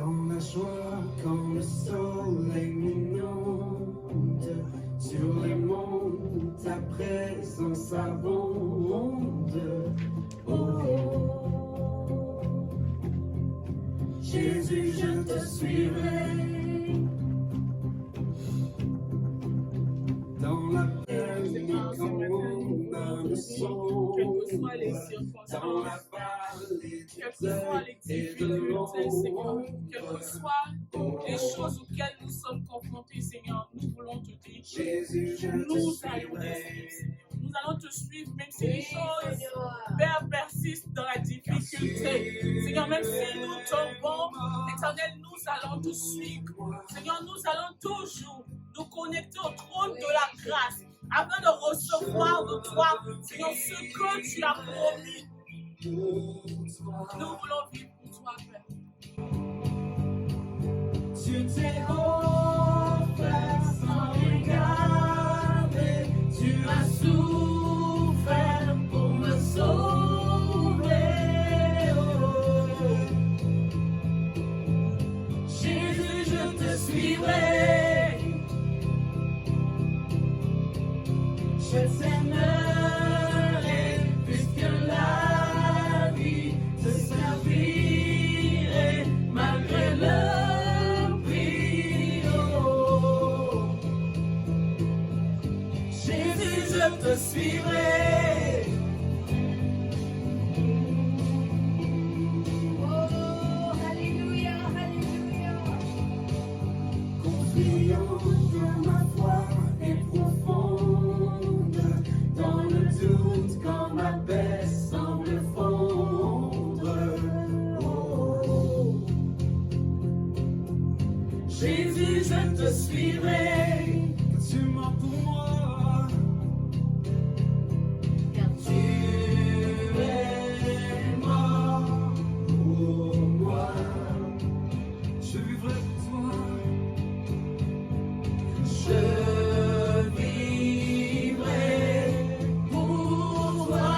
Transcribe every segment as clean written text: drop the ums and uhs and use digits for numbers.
Dans la joie, quand le soleil m'inonde, sur les monts, ta présence abonde. Jésus, je te suivrai. Dans la peine, quand mon âme sombre, quelles que soient les circonstances, dans la vallée, quelles que soient les difficultés, Seigneur, quelles que soient les choses auxquelles nous sommes confrontés, Seigneur, nous voulons te dire, Jésus, je te nous allons te suivrai. suivre, Seigneur. Nous allons te suivre, même si les choses, Père, persistent dans la difficulté. Seigneur, même si nous tombons, Éternel, nous allons te suivre. Seigneur, nous allons toujours nous connecter au trône de la grâce afin de recevoir de toi, Seigneur, ce que tu as promis. Nous voulons vivre pour toi, Père. Tu t'es offert sans regarder, tu as souffert pour me sauver. Oh. Jésus, je te suivrai. Je t'aimerai puisque la vie te servirait malgré le prix. Oh. Jésus, je te suivrai. Oh, alléluia, alléluia. Confiant que ma foi est profonde, dans le doute quand ma paix semble fondre. Oh. Jésus, je te suivrai. Tu mens pour moi. Car tu es mort pour moi. Je vivrai pour toi. Je vivrai pour toi.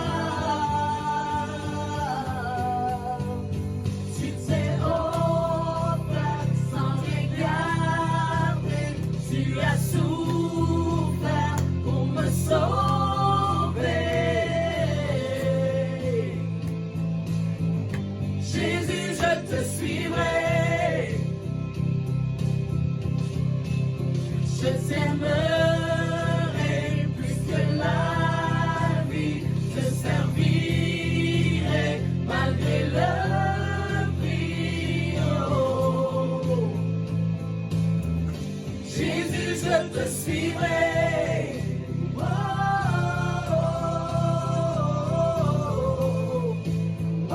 Tu t'es offert sans regarder, tu as souffert pour me sauver. Jésus, je te suivrai. Je t'aimerai plus que la vie, je servirai malgré le prix. Oh. Jésus, je te suivrai. Oh. Oh.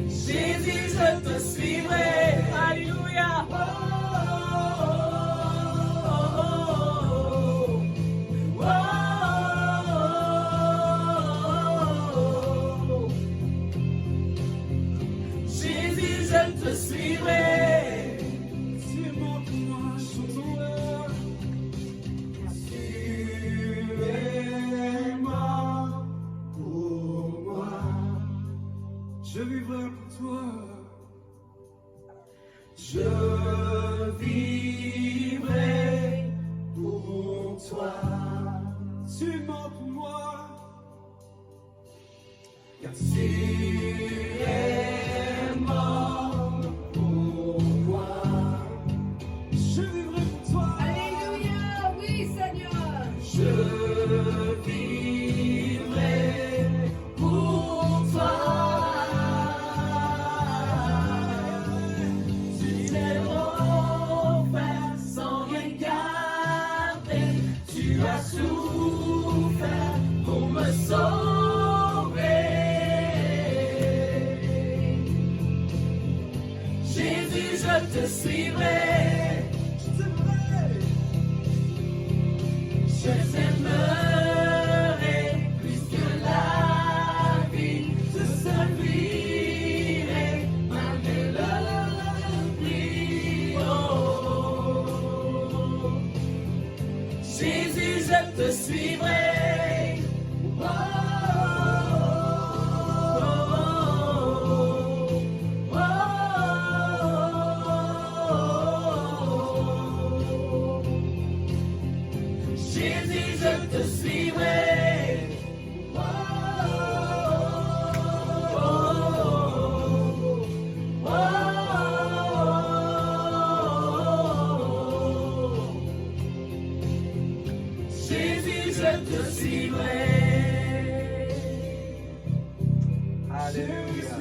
Jésus, je te suivrai. Alléluia. Jésus, je te suivrai. Tu es mort pour moi, chantons-le. Tu es mort pour moi. Je vivrai pour toi. Je vivrai pour toi. Tu es mort pour moi. Car tu es mort pour moi. Je vivrai pour toi. Alléluia, oui, Seigneur. Je vivrai pour toi. Tu t'es offert sans regarder, tu as souffert pour me sauver. Jésus, je te suivrai. Je t'aimerai plus que la vie, je servirai malgré le prix. Oh. Jésus, je te suivrai. Oh. Alléluia.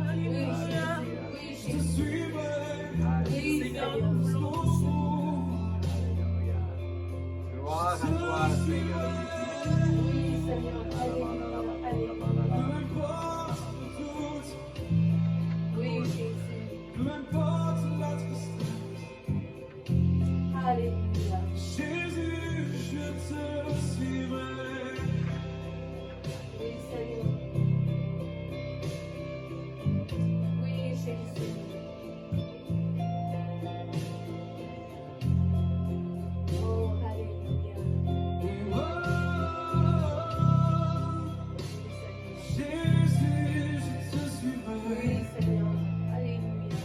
Alléluia. Oui, Je Jésus. suivrai. Oui, Seigneur, Seigneur. nous voulons te suivre. Alléluia. Gloire à toi, Seigneur Jésus. Oui, Seigneur. Alléluia. Alléluia. Peu importe le doute, Oui, Jésus. peu importe la tristesse. Alléluia. Jésus, je te suivrai. Oui, Seigneur. Oui, Jésus. Oh, Alléluia. Oh, Oui, Jésus, je te Seigneur. suivrai. Oui, Seigneur. Alléluia.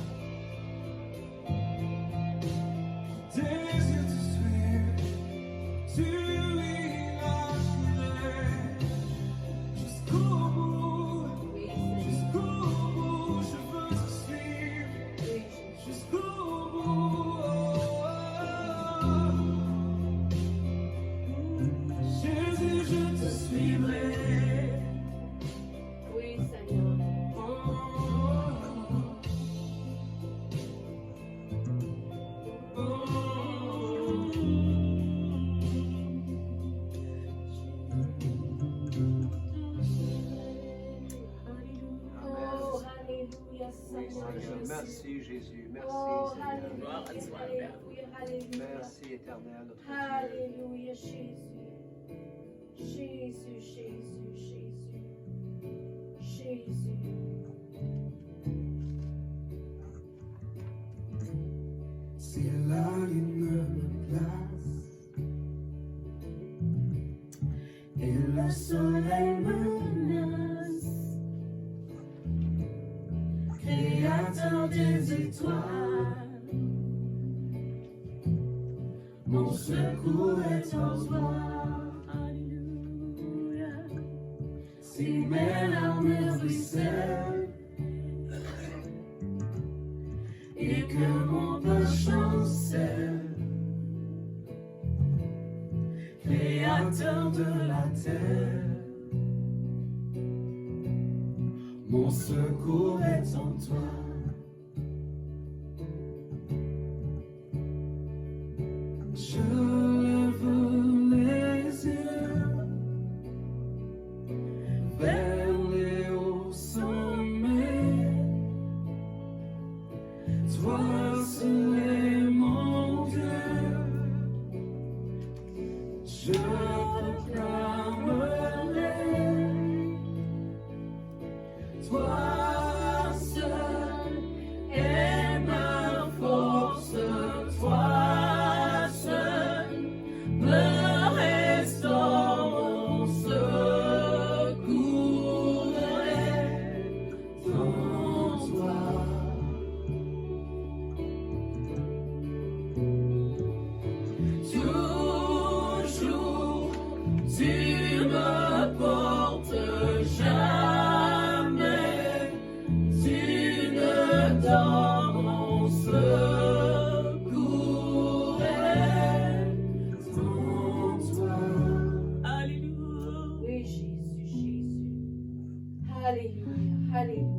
Désire te suivre. Tu lâcherai jusqu'au bout. Oui, Seigneur. Jusqu'au bout, je veux te suivre. Oui, Jésus. Jusqu'au bout. Jésus, je te suivrai. Oui, Seigneur. Oh, Alléluia, Seigneur Seigneur, Jésus. merci Jésus. Merci Oh, Seigneur. Gloire à Alléluia, toi, Alléluia, Alléluia. Merci éternel, notre Dieu. Alléluia, Jésus. Jésus, Jésus, Jésus. Jésus. Si la lune me glace et le soleil menace, Créateur des étoiles, mon secours est en toi. Alléluia. Si mes larmes ruissellent et que mon cœur chancelle, Créateur de la terre, mon secours est en toi. Je lève les yeux vers les hauts sommets. Toi seul est mon Dieu. Je proclamerai. Toi seul est ma force. Toi seul me restaure mon secours est en toi. Toujours, tu me portes jamais. Tu ne dors mon secours est en toi. Alléluia. Oui, Jésus, Jésus. Alléluia, Alléluia.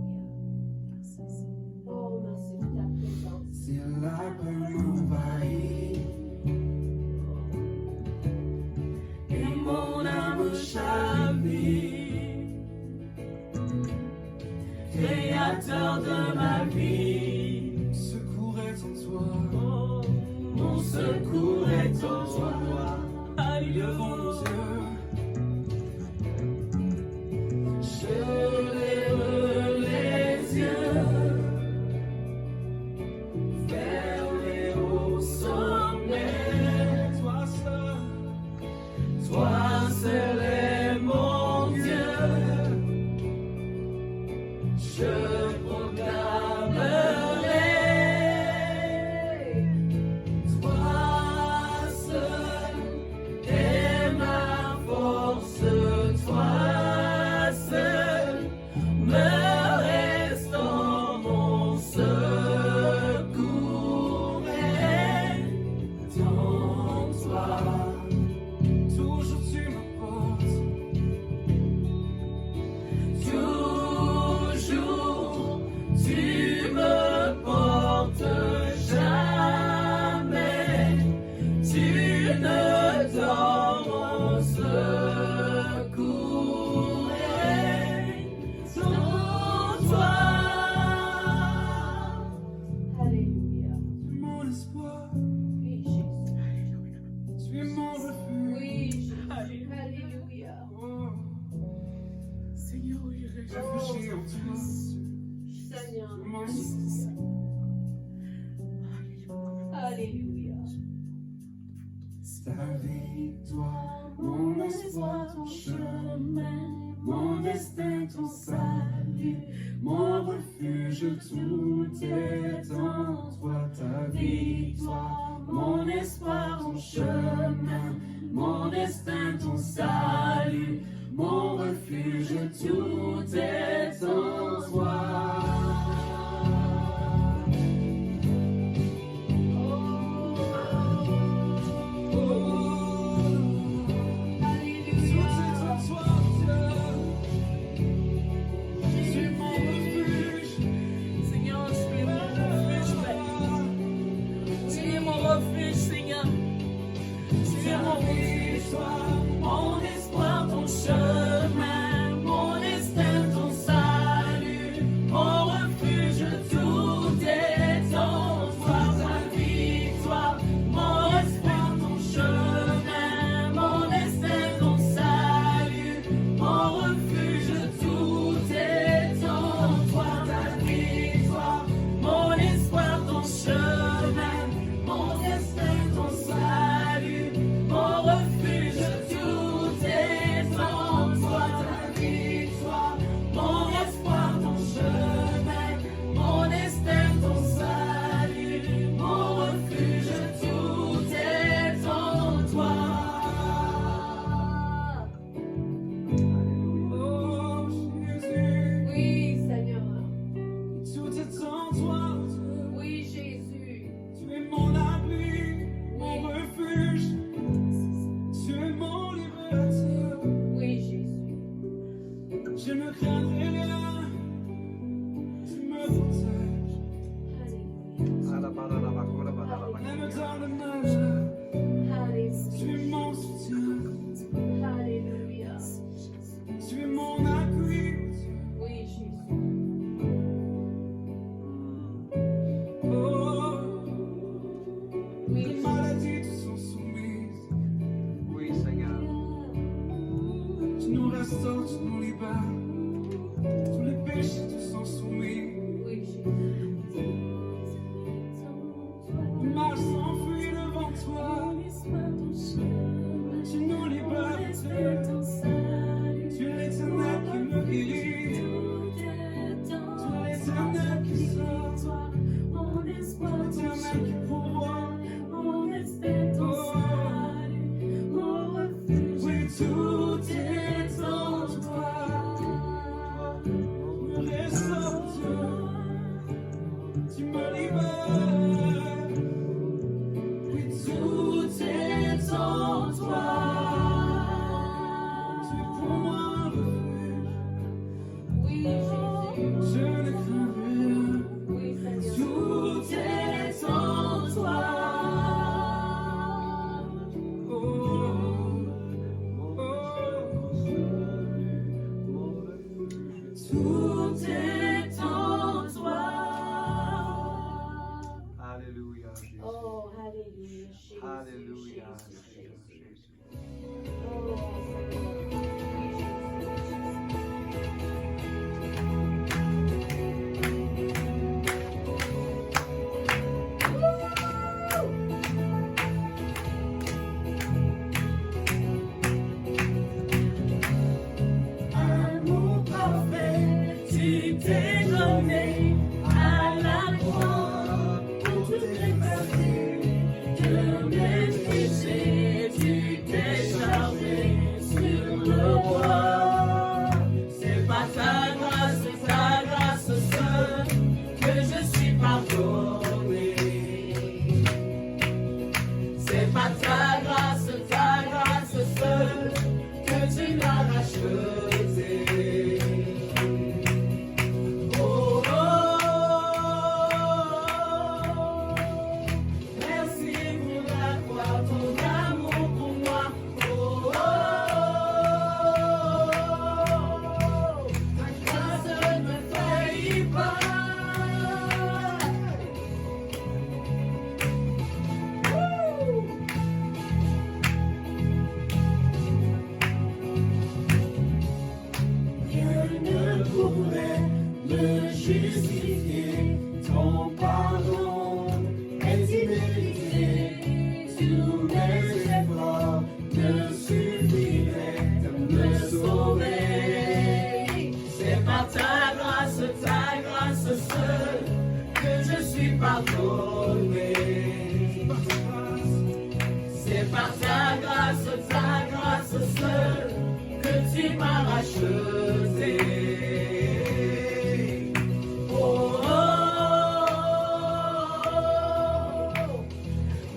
Oh, merci de ta présence. Si la peur m'envahit et mon âme chavire, Créateur de ma vie, mon secours est en toi. Mon secours est en toi. Levons nos yeux. Je lève les yeux vers les hauts sommets. Toi seul est mon Dieu. Je proclamerai. Toi seul est toujours, tu me portes jamais, tu ne dors mon secours est en toi. Alléluia. Mon espoir, Oui, Jésus. tu es mon refuge. Oui, Jésus. Alléluia. Oh, Seigneur, oui, réfugié en toi, Seigneur. mon secours. Alléluia. Ta victoire, mon espoir, ton chemin, mon destin, ton salut, mon refuge, tout est en toi. Ta victoire, mon espoir, ton chemin, mon destin, ton salut, mon refuge, tout est en toi. Seigneur, tu es mon refuge, Père. Tu es mon refuge, Seigneur. Tu es mon refuge, Mon espoir, ton chemin, mon destin, ton salut, mon refuge, tout est en toi. Ta victoire, mon espoir, ton chemin, mon destin, ton salut, mon refuge, tout est en toi. Ta victoire, mon espoir, ton chemin, mon destin, ton salut, mon refuge, tout est en toi. Ta victoire, mon espoir, ton chemin, mon destin, ton salut, mon refuge, tout est en toi. Oh Jésus, Oui, Seigneur. tout est en toi. Oui, Jésus. Tu es mon abri, mon refuge, tu es mon libérateur. Oui, Jésus. Je ne craindrai rien, tu me protèges. Alléluia. Même dans le nage, tu es Alléluia. mon soutien, Alléluia. tu es mon appui. Oui, Jésus. Oh, Oui, les maladies te sont soumises, Oui, Seigneur. tu nous restaures, tu nous libères. Tous les péchés te sont soumis. Oui, Jésus. Le mal s'enfuit devant toi. Tu nous libères. Tu es l'éternel qui me guérit. Tu es l'éternel qui sort. L'éternel qui pourvoit. Oui, tout est en toi. Me restaure, tu me libères. Oui, tout est en toi. Tu es pour moi un refuge. Oui, Jésus. Je ne crains rien. Oui, Seigneur. Tout est en toi. Oh, oh, tout est en toi. Alléluia, Jésus. Oh, Alléluia. Jésus. Alléluia, Jésus, Seigneur Jésus. Jésus. Oh, Seigneur. Oui, Jésus. pourrait me justifier. Ton pardon est immérité. Tous mes efforts ne suffiraient de me sauver. C'est par ta grâce seule que je suis pardonné. C'est par ta grâce seule que tu m'as racheté. Oh, oh, oh,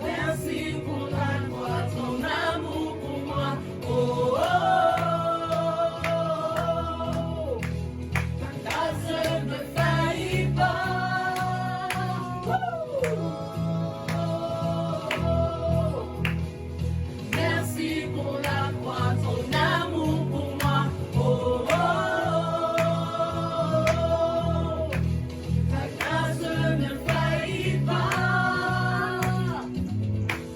merci pour la croix, ton amour pour moi. Oh, oh, oh, ta grâce ne faillit pas. Merci pour la croix, ton amour pour moi. Oh, oh, oh, ta grâce ne faillit pas.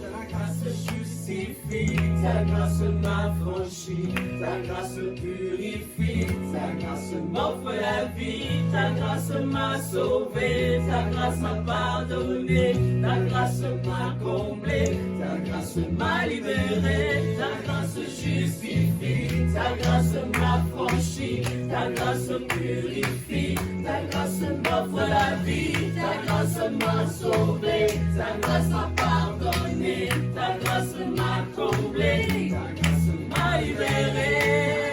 Ta grâce justifie, ta grâce m'affranchit, ta grâce purifie, ta grâce m'offre la vie, ta grâce m'a sauvé, ta grâce m'a pardonné, ta grâce m'a comblé, ta grâce m'a libéré, ta grâce justifie, ta grâce m'affranchit, ta grâce purifie, ta grâce m'offre la vie, ta grâce m'a sauvé, ta grâce m'a pardonné, ta grâce m'a comblé, ta grâce m'a libéré,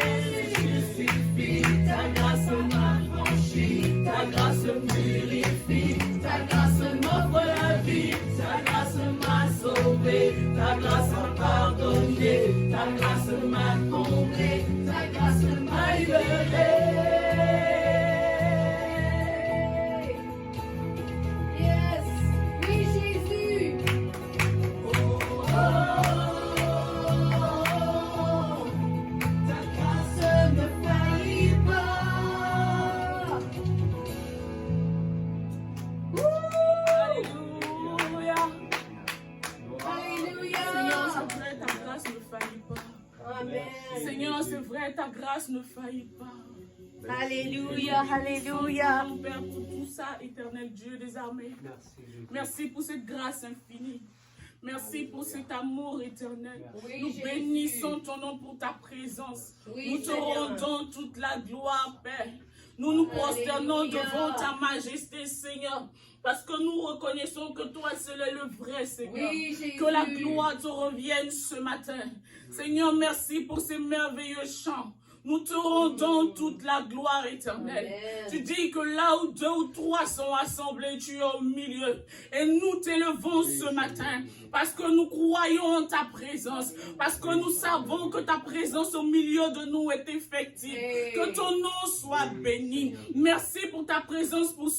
justifie, ta grâce m'affranchit, ta grâce purifie, ta grâce m'offre la vie, ta grâce m'a sauvé, ta grâce m'a pardonné, ta grâce m'a comblé, ta grâce m'a libéré. Yes, oui Jésus. Oh, oh, oh, ta grâce ne faillit pas. Alléluia. Alléluia. Seigneur, c'est vrai, ta grâce ne faillit pas. Amen. Seigneur, c'est vrai, ta grâce ne faillit pas. Alléluia, alléluia. Nous, Père, pour tout ça, éternel Dieu des armées. Merci, Jésus. Merci pour cette grâce infinie. Merci pour cet amour éternel. Oui, Nous Jésus. bénissons ton nom pour ta présence. Oui, Nous te Seigneur. rendons toute la gloire, Père. Nous nous prosternons Alléluia. devant ta majesté, Seigneur, parce que nous reconnaissons que toi seul est le vrai, Seigneur. Oui, Jésus. Que la gloire te revienne ce matin. Seigneur, merci pour ces merveilleux chants. Nous te rendons toute la gloire éternelle. Amen. Tu dis que là où 2 ou 3 sont assemblés, tu es au milieu. Et nous t'élevons ce matin parce que nous croyons en ta présence. Parce que nous savons que ta présence au milieu de nous est effective. Hey. Que ton nom soit béni. Merci pour ta présence pour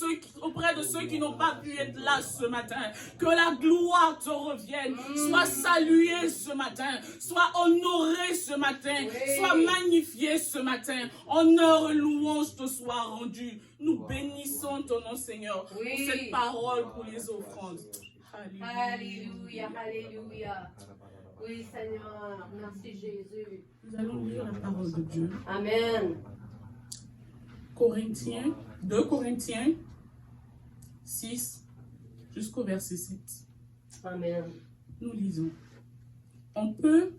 auprès de ceux qui n'ont pas pu être là ce matin. Que la gloire te revienne. Sois salué ce matin. Sois honoré ce matin. Oui. Sois magnifié ce matin. Honneur et louange te soient rendus. Nous bénissons ton nom, Seigneur, Oui. pour cette parole, pour les offrandes. Alléluia. Alléluia, alléluia. Oui, Seigneur. Merci, Jésus. Nous allons lire la parole de Dieu. Amen. 2 Corinthiens 6 jusqu'au verset 7. Amen. Nous lisons. On peut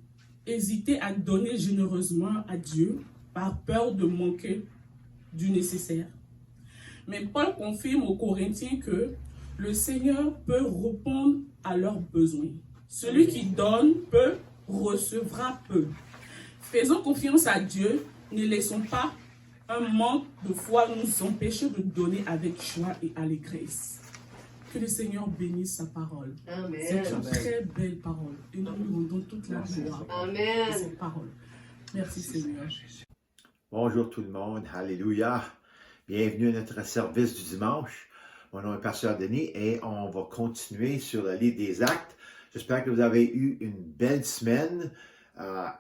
hésiter à donner généreusement à Dieu par peur de manquer du nécessaire. Mais Paul confirme aux Corinthiens que le Seigneur peut répondre à leurs besoins. Celui qui donne peu recevra peu. Faisons confiance à Dieu, ne laissons pas un manque de foi nous empêcher de donner avec joie et allégresse. Que le Seigneur bénisse sa parole. C'est Amen. une très belle parole. Et nous lui rendons toute la gloire de Amen. cette parole. Merci Seigneur. Bonjour tout le monde, Alléluia. Bienvenue à notre service du dimanche. Mon nom est Pasteur Denis et on va continuer sur le livre des Actes. J'espère que vous avez eu une belle semaine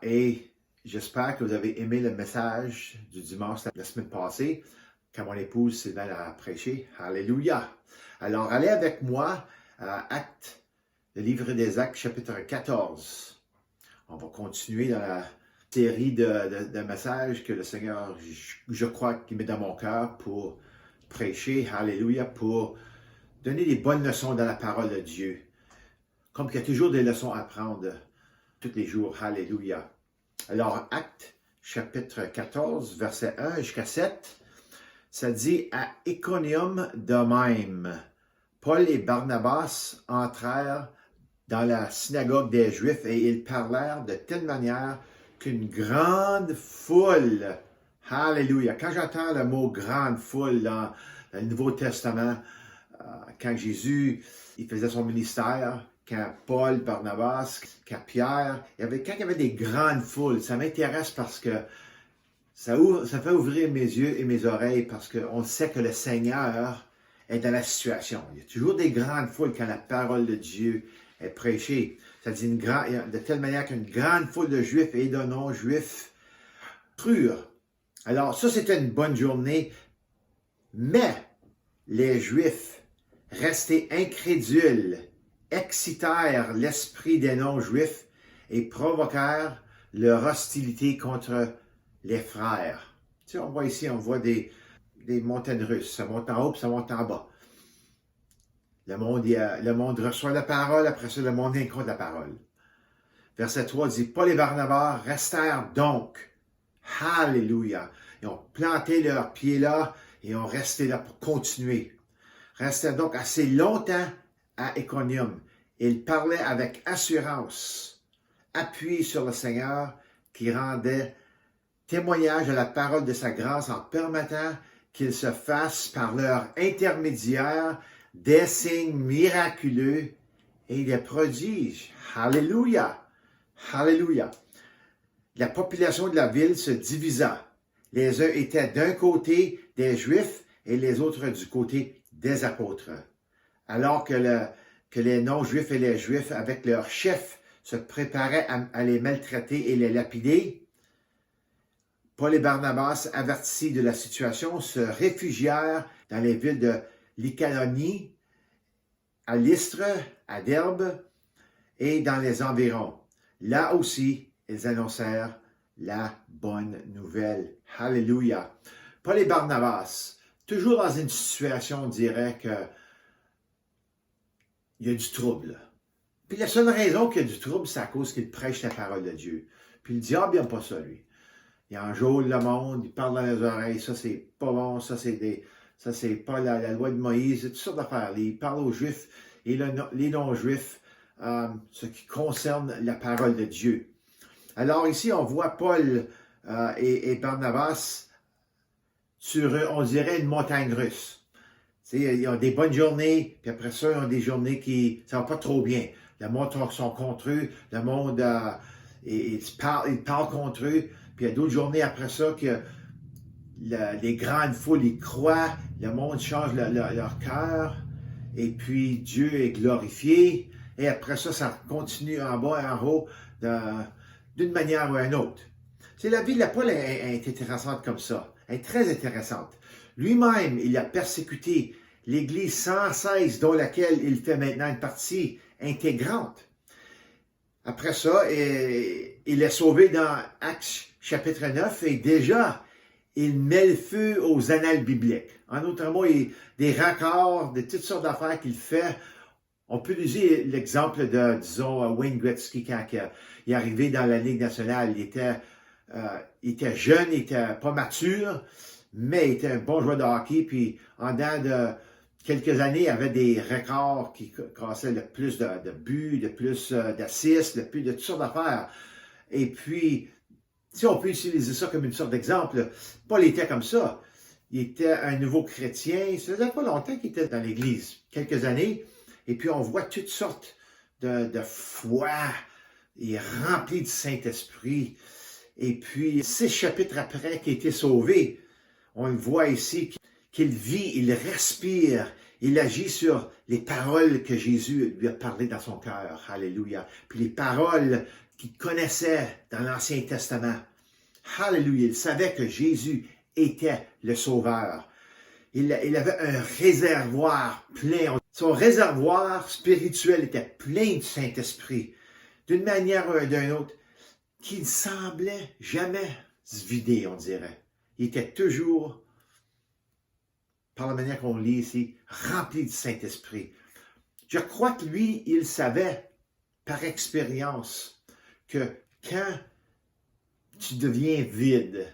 et j'espère que vous avez aimé le message du dimanche la semaine passée quand mon épouse Sylvain a prêché. Alléluia. Alors, allez avec moi à Actes, le livre des Actes, chapitre 14. On va continuer dans série de messages que le Seigneur, je crois, qu'il met dans mon cœur pour prêcher, alléluia, pour donner des bonnes leçons dans la parole de Dieu. Comme qu'il y a toujours des leçons à apprendre tous les jours, alléluia. Alors, Actes, chapitre 14, verset 1 jusqu'à 7, ça dit « À Iconium de même, Paul et Barnabas entrèrent dans la synagogue des Juifs et ils parlèrent de telle manière qu'une grande foule, alléluia, quand j'entends le mot grande foule dans le Nouveau Testament, quand Jésus il faisait son ministère, quand Paul, Barnabas, quand Pierre, quand il y avait des grandes foules, ça m'intéresse parce que ça fait ouvrir mes yeux et mes oreilles parce qu'on sait que le Seigneur est dans la situation. Il y a toujours des grandes foules quand la parole de Dieu est prêchée. Ça dit de telle manière qu'une grande foule de Juifs et de non-Juifs crurent. Alors ça, c'était une bonne journée, mais les Juifs, restés incrédules, excitèrent l'esprit des non-Juifs et provoquèrent leur hostilité contre les frères. Tu sais, on voit ici, des montagnes russes. Ça monte en haut, puis ça monte en bas. Le monde reçoit la parole, après ça, le monde vient contre la parole. Verset 3 dit, Paul et Barnabas restèrent donc. Alléluia. Ils ont planté leurs pieds là et ont resté là pour continuer. Restèrent donc assez longtemps à Iconium. Ils parlaient avec assurance, appuyés sur le Seigneur qui rendait témoignage à la parole de sa grâce en permettant qu'ils se fassent par leur intermédiaire des signes miraculeux et des prodiges. Alléluia! Alléluia! La population de la ville se divisa. Les uns étaient d'un côté des Juifs et les autres du côté des apôtres. Alors que les non-Juifs et les Juifs, avec leurs chefs, se préparaient à les maltraiter et les lapider, Paul et Barnabas, avertis de la situation, se réfugièrent dans les villes de Lycaonie, à Lystre, à Derbe et dans les environs. Là aussi, ils annoncèrent la bonne nouvelle. Alléluia. Paul et Barnabas, toujours dans une situation, on dirait que il y a du trouble. Puis la seule raison qu'il y a du trouble, c'est à cause qu'il prêche la parole de Dieu. Puis le diable n'aime pas ça, lui. Il enjôle le monde, il parle dans les oreilles, ça c'est pas bon, ça c'est pas la loi de Moïse, toutes sortes d'affaires. Il parle aux Juifs et les non-Juifs, ce qui concerne la parole de Dieu. Alors ici, on voit Paul et Barnabas sur, on dirait, une montagne russe. Ils ont des bonnes journées, puis après ça, ils ont des journées qui ça va pas trop bien. Le monde sont contre eux, le monde ils parlent contre eux, puis il y a d'autres journées après ça que les grandes foules y croient, le monde change leur cœur, et puis Dieu est glorifié, et après ça, ça continue en bas et en haut d'une manière ou d'une autre. La vie de Paul est intéressante comme ça, elle est très intéressante. Lui-même, il a persécuté l'Église sans cesse, dont laquelle il fait maintenant une partie intégrante. Après ça, il est sauvé dans Actes chapitre 9 et déjà, il met le feu aux annales bibliques. En autre mot, des records, de toutes sortes d'affaires qu'il fait. On peut user l'exemple de, disons, Wayne Gretzky quand il est arrivé dans la Ligue nationale. Il était jeune, il était pas mature, mais il était un bon joueur de hockey. Puis, en dedans de quelques années, il avait des records qui cassaient le plus de buts, de plus d'assists, de plus de toutes sortes d'affaires. Et puis, si on peut utiliser ça comme une sorte d'exemple, Paul était comme ça. Il était un nouveau chrétien. Ça faisait pas longtemps qu'il était dans l'Église, quelques années. Et puis, on voit toutes sortes de foi. Il est rempli du Saint-Esprit. Et puis, 6 chapitres après qu'il a été sauvé, on le voit ici qu'il vit, il respire, il agit sur les paroles que Jésus lui a parlé dans son cœur. Alléluia. Puis les paroles qu'il connaissait dans l'Ancien Testament. Alléluia. Il savait que Jésus était le Sauveur. Il avait un réservoir plein. Son réservoir spirituel était plein du Saint-Esprit. D'une manière ou d'une autre, qui ne semblait jamais se vider, on dirait. Il était toujours, par la manière qu'on lit ici, rempli du Saint-Esprit. Je crois que lui, il savait par expérience que quand tu deviens vide,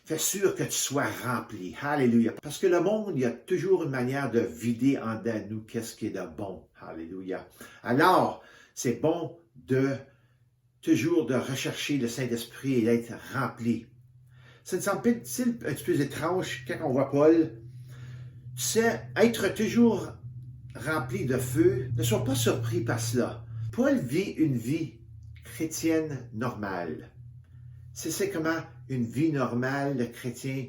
fais sûr que tu sois rempli. Alléluia. Parce que le monde, il y a toujours une manière de vider en dedans de nous qu'est-ce qui est de bon. Alléluia. Alors, c'est bon de toujours de rechercher le Saint-Esprit et d'être rempli. Ça me semble un petit peu étrange quand on voit Paul. Tu sais, être toujours rempli de feu, ne sois pas surpris par cela. Paul vit une vie chrétienne normale. C'est comment une vie normale de chrétien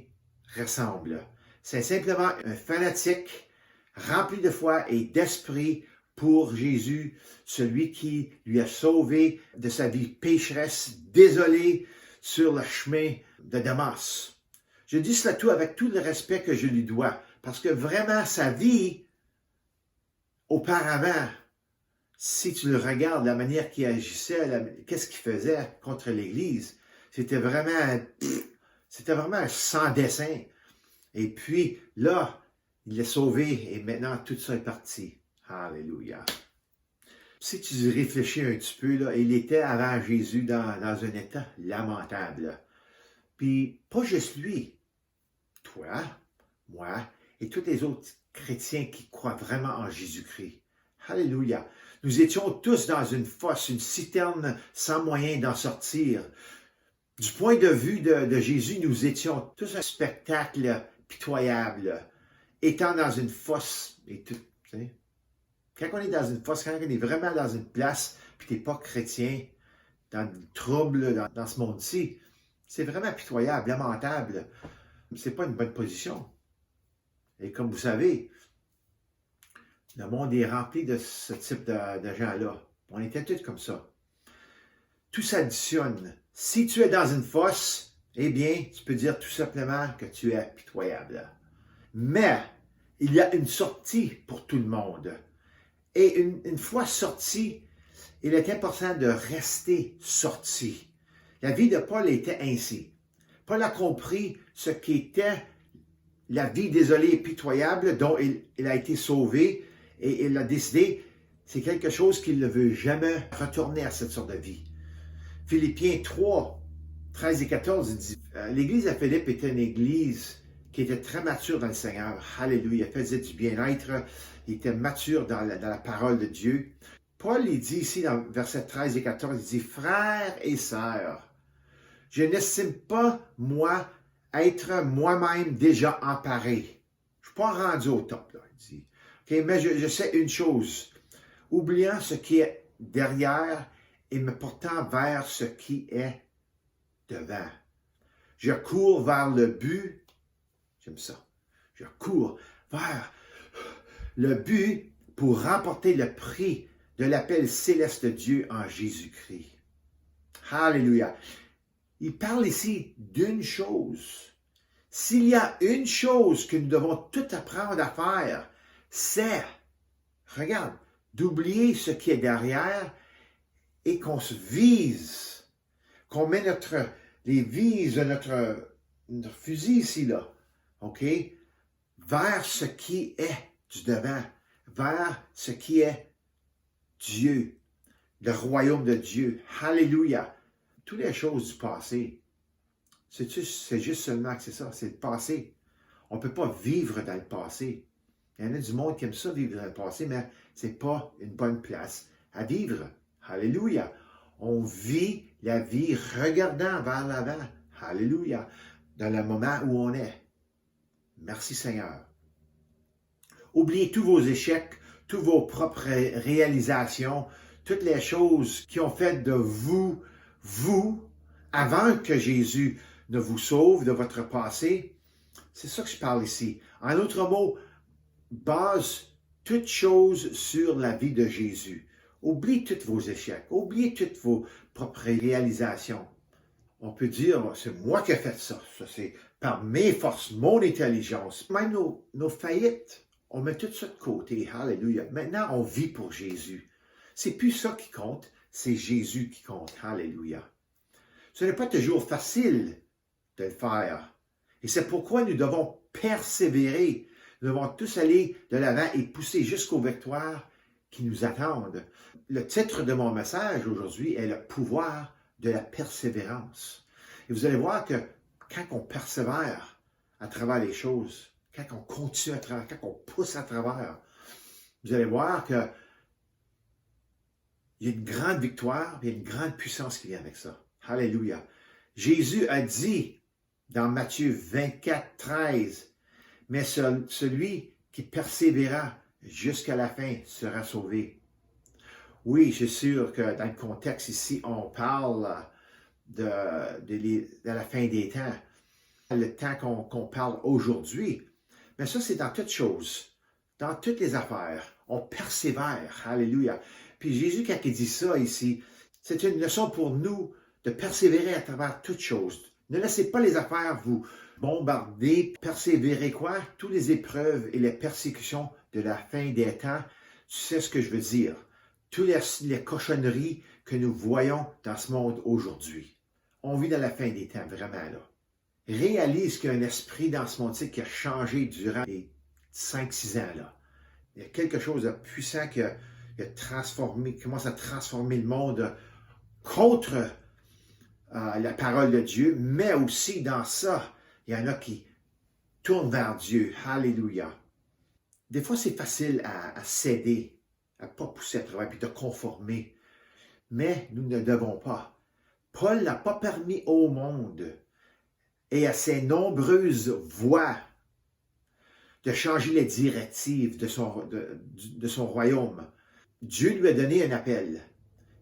ressemble. C'est simplement un fanatique rempli de foi et d'esprit pour Jésus, celui qui lui a sauvé de sa vie pécheresse, désolé sur le chemin de Damas. Je dis cela tout avec tout le respect que je lui dois, parce que vraiment sa vie, auparavant, si tu le regardes, la manière qu'il agissait, qu'est-ce qu'il faisait contre l'Église, c'était vraiment sans dessein. Et puis là, il l'a sauvé et maintenant tout ça est parti. Alléluia. Si tu réfléchis un petit peu, là, il était avant Jésus dans un état lamentable. Puis pas juste lui, toi, moi et tous les autres chrétiens qui croient vraiment en Jésus-Christ. Alléluia. Nous étions tous dans une fosse, une citerne sans moyen d'en sortir. Du point de vue de Jésus, nous étions tous un spectacle pitoyable, étant dans une fosse et tout. Tu sais. Quand on est dans une fosse, quand on est vraiment dans une place, puis tu n'es pas chrétien, dans le trouble, dans ce monde-ci, c'est vraiment pitoyable, lamentable. C'est pas une bonne position. Et comme vous savez, le monde est rempli de ce type de gens-là. On était tous comme ça. Tout s'additionne. Si tu es dans une fosse, eh bien, tu peux dire tout simplement que tu es pitoyable. Mais, il y a une sortie pour tout le monde. Et une fois sorti, il est important de rester sorti. La vie de Paul était ainsi. Paul a compris ce qu'était la vie désolée et pitoyable dont il a été sauvé et il a décidé, c'est quelque chose qu'il ne veut jamais retourner à cette sorte de vie. Philippiens 3, 13 et 14, il dit, l'église à Philippe était une église qui était très mature dans le Seigneur. Alléluia, il faisait du bien-être, il était mature dans la parole de Dieu. Paul, il dit ici dans versets 13 et 14, il dit, frères et sœurs, je n'estime pas, moi, être moi-même déjà emparé. Je ne suis pas rendu au top, là, il dit. Okay, mais je sais une chose, oubliant ce qui est derrière et me portant vers ce qui est devant. Je cours vers le but, j'aime ça, je cours vers le but pour remporter le prix de l'appel céleste de Dieu en Jésus-Christ. Alléluia. Il parle ici d'une chose. S'il y a une chose que nous devons tout apprendre à faire, c'est, regarde, d'oublier ce qui est derrière et qu'on se vise, qu'on met les vises de notre fusil ici, là, OK, vers ce qui est du devant, vers ce qui est Dieu, le royaume de Dieu. Alléluia. Toutes les choses du passé, c'est juste seulement que c'est ça, c'est le passé. On ne peut pas vivre dans le passé. Il y en a du monde qui aime ça, vivre dans le passé, mais ce n'est pas une bonne place à vivre. Alléluia. On vit la vie regardant vers l'avant. Alléluia. Dans le moment où on est. Merci Seigneur. Oubliez tous vos échecs, toutes vos propres réalisations, toutes les choses qui ont fait de vous, avant que Jésus ne vous sauve de votre passé. C'est ça que je parle ici. En d'autres mots, base toutes choses sur la vie de Jésus. Oubliez tous vos échecs, oubliez toutes vos propres réalisations. On peut dire, c'est moi qui ai fait ça. Ça c'est par mes forces, mon intelligence, même nos faillites. On met tout ça de côté. Alléluia. Maintenant, on vit pour Jésus. C'est plus ça qui compte, c'est Jésus qui compte. Alléluia. Ce n'est pas toujours facile de le faire. Et c'est pourquoi nous devons persévérer. Nous devons tous aller de l'avant et pousser jusqu'aux victoires qui nous attendent. Le titre de mon message aujourd'hui est le pouvoir de la persévérance. Et vous allez voir que quand on persévère à travers les choses, quand on continue à travers, quand on pousse à travers, vous allez voir que il y a une grande victoire, il y a une grande puissance qui vient avec ça. Alléluia. Jésus a dit dans Matthieu 24, 13, « Mais celui qui persévérera jusqu'à la fin sera sauvé. » Oui, je suis sûr que dans le contexte ici, on parle de la fin des temps, le temps qu'on parle aujourd'hui. Mais ça, c'est dans toutes choses, dans toutes les affaires. On persévère. Alléluia. Puis Jésus, quand il dit ça ici, c'est une leçon pour nous de persévérer à travers toutes choses. Ne laissez pas les affaires vous bombarder. Persévérez quoi? Toutes les épreuves et les persécutions de la fin des temps. Tu sais ce que je veux dire. Toutes les cochonneries que nous voyons dans ce monde aujourd'hui. On vit dans la fin des temps, vraiment là. Réalise qu'il y a un esprit dans ce monde-ci qui a changé durant les 5-6 ans là. Il y a quelque chose de puissant qui commence à transformer le monde contre la parole de Dieu, mais aussi dans ça, il y en a qui tournent vers Dieu. Alléluia. Des fois, c'est facile à céder, à ne pas pousser à travers, puis de conformer. Mais nous ne devons pas. Paul n'a pas permis au monde et à ses nombreuses voix de changer les directives de son royaume. Dieu lui a donné un appel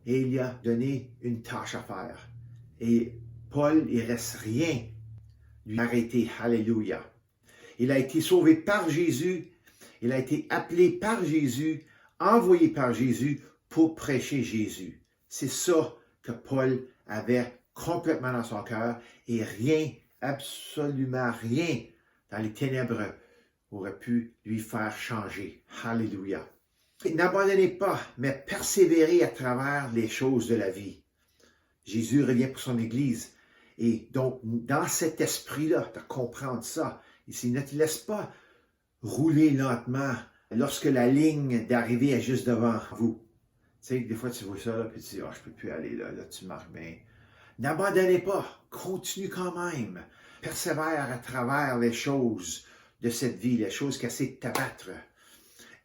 et il lui a donné une tâche à faire. Et Paul, il ne reste rien lui arrêter. Alléluia. Il a été sauvé par Jésus. Il a été appelé par Jésus, envoyé par Jésus pour prêcher Jésus. C'est ça que Paul avait complètement dans son cœur et rien, absolument rien dans les ténèbres aurait pu lui faire changer. Alléluia. N'abandonnez pas, mais persévérez à travers les choses de la vie. Jésus revient pour son Église. Et donc, dans cet esprit-là, de comprendre ça, ici, ne te laisse pas rouler lentement lorsque la ligne d'arrivée est juste devant vous. Tu sais, des fois, tu vois ça, là, puis tu dis, je peux plus aller là, tu marques bien. N'abandonnez pas, continue quand même. Persévère à travers les choses de cette vie, les choses qui essaient de t'abattre.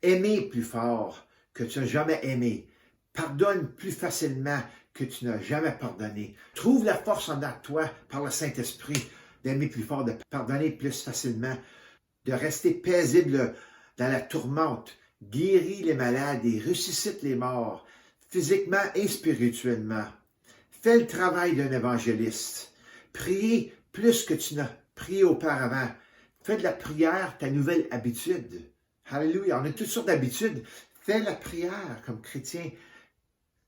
Aimez plus fort que tu n'as jamais aimé. Pardonne plus facilement que tu n'as jamais pardonné. Trouve la force en toi par le Saint-Esprit d'aimer plus fort, de pardonner plus facilement, de rester paisible dans la tourmente, guéris les malades et ressuscite les morts, physiquement et spirituellement. Fais le travail d'un évangéliste. Priez plus que tu n'as prié auparavant. Fais de la prière ta nouvelle habitude. Alléluia. On a toutes sortes d'habitudes. Fais la prière comme chrétien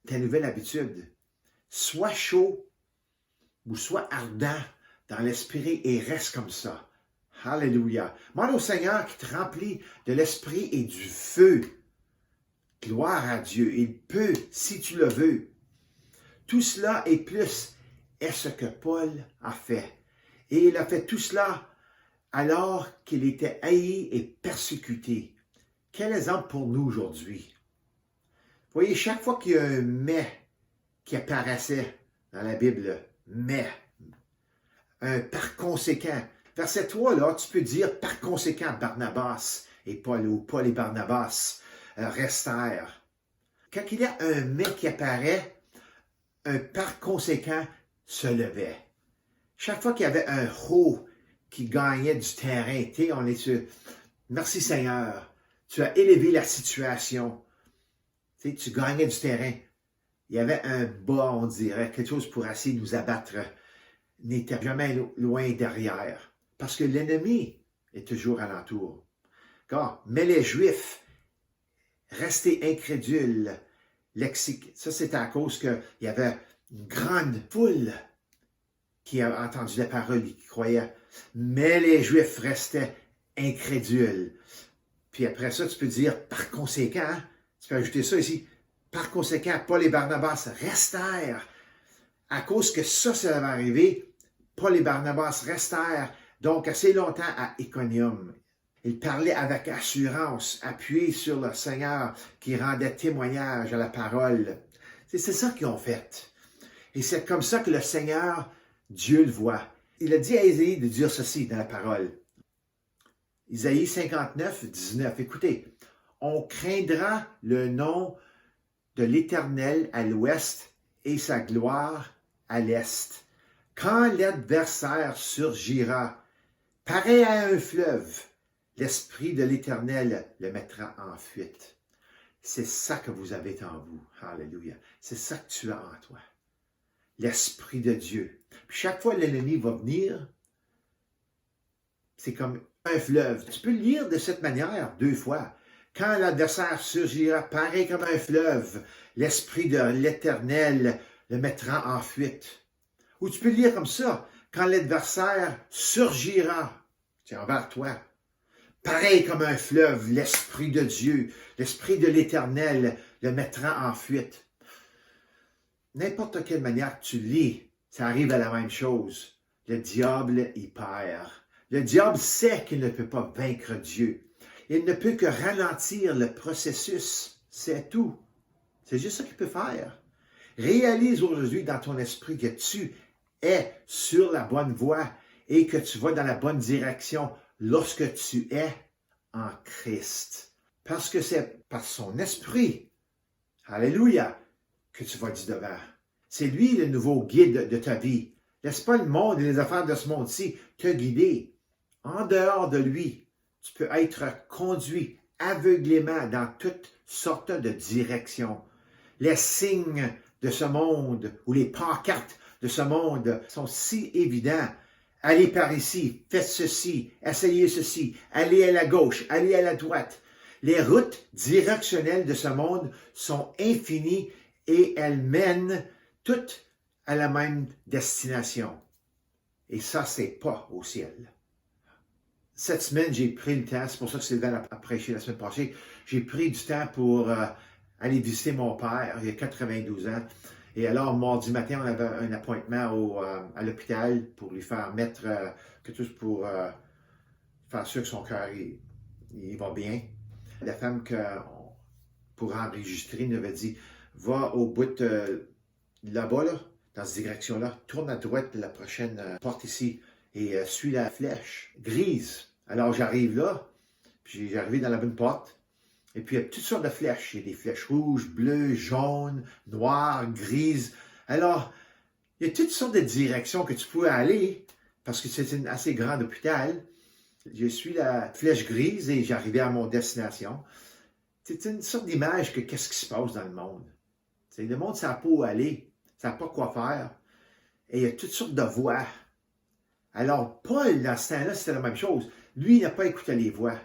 ta nouvelle habitude. Sois chaud ou sois ardent dans l'esprit et reste comme ça. Alléluia. Demande au Seigneur qui te remplit de l'esprit et du feu. Gloire à Dieu. Il peut, si tu le veux. Tout cela et plus est ce que Paul a fait. Et il a fait tout cela alors qu'il était haï et persécuté. Quel exemple pour nous aujourd'hui? Vous voyez, chaque fois qu'il y a un « mais » qui apparaissait dans la Bible, « mais », par conséquent, verset 3, là, tu peux dire « par conséquent, Barnabas et Paul » ou « Paul et Barnabas restèrent ». Quand il y a un « mais » qui apparaît, un « par conséquent » se levait. Chaque fois qu'il y avait un « haut » qui gagnait du terrain, on est sur « merci Seigneur, tu as élevé la situation ». Tu gagnais du terrain. Il y avait un bas, on dirait, quelque chose pour essayer de nous abattre. N'était jamais loin derrière. Parce que l'ennemi est toujours alentour. Mais les Juifs restaient incrédules. Ça, c'était à cause qu'il y avait une grande foule qui a entendu la parole et qui croyait. Mais les Juifs restaient incrédules. Puis après ça, tu peux dire, par conséquent, tu peux ajouter ça ici. Par conséquent, Paul et Barnabas restèrent à cause que ça va arriver, Paul et Barnabas restèrent donc assez longtemps à Iconium. Ils parlaient avec assurance, appuyés sur le Seigneur qui rendait témoignage à la parole. C'est ça qu'ils ont fait. Et c'est comme ça que le Seigneur, Dieu le voit. Il a dit à Isaïe de dire ceci dans la parole. Isaïe 59, 19. Écoutez, on craindra le nom de l'Éternel à l'ouest et sa gloire à l'est. Quand l'adversaire surgira, pareil à un fleuve, l'Esprit de l'Éternel le mettra en fuite. C'est ça que vous avez en vous. Alléluia. C'est ça que tu as en toi. L'Esprit de Dieu. Puis chaque fois que l'ennemi va venir, c'est comme un fleuve. Tu peux le lire de cette manière 2 fois. Quand l'adversaire surgira, pareil comme un fleuve, l'Esprit de l'Éternel le mettra en fuite. Ou tu peux le lire comme ça. Quand l'adversaire surgira, c'est envers toi. Pareil comme un fleuve, l'Esprit de Dieu, l'Esprit de l'Éternel le mettra en fuite. N'importe quelle manière que tu lis, ça arrive à la même chose. Le diable y perd. Le diable sait qu'il ne peut pas vaincre Dieu. Il ne peut que ralentir le processus. C'est tout. C'est juste ça qu'il peut faire. Réalise aujourd'hui dans ton esprit que tu es sur la bonne voie et que tu vas dans la bonne direction lorsque tu es en Christ. Parce que c'est par son esprit, alléluia, que tu vas du devant. C'est lui le nouveau guide de ta vie. Laisse pas le monde et les affaires de ce monde-ci te guider. En dehors de lui, tu peux être conduit aveuglément dans toutes sortes de directions. Les signes de ce monde ou les pancartes de ce monde sont si évidents. Allez par ici, faites ceci, essayez ceci, allez à la gauche, allez à la droite. Les routes directionnelles de ce monde sont infinies et elles mènent toutes à la même destination. Et ça, c'est pas au ciel. Cette semaine, j'ai pris le temps, c'est pour ça que Sylvain a prêché la semaine passée, j'ai pris du temps pour aller visiter mon père, il a 92 ans. Et alors, mardi matin, on avait un appointement à l'hôpital pour lui faire mettre quelque chose pour faire sûr que son cœur il va bien. La femme pour enregistrer nous avait dit, va au bout là-bas, là, dans cette direction-là, tourne à droite de la prochaine porte ici et suis la flèche grise. Alors, j'arrive là, puis j'arrive dans la bonne porte. Et puis, il y a toutes sortes de flèches. Il y a des flèches rouges, bleues, jaunes, noires, grises. Alors, il y a toutes sortes de directions que tu peux aller, parce que c'est un assez grand hôpital. Je suis la flèche grise et j'arrivais à mon destination. C'est une sorte d'image que qu'est-ce qui se passe dans le monde. C'est le monde, ça n'a pas où aller, ça n'a pas quoi faire. Et il y a toutes sortes de voix. Alors, Paul, dans ce temps-là, c'était la même chose. Lui, il n'a pas écouté les voix.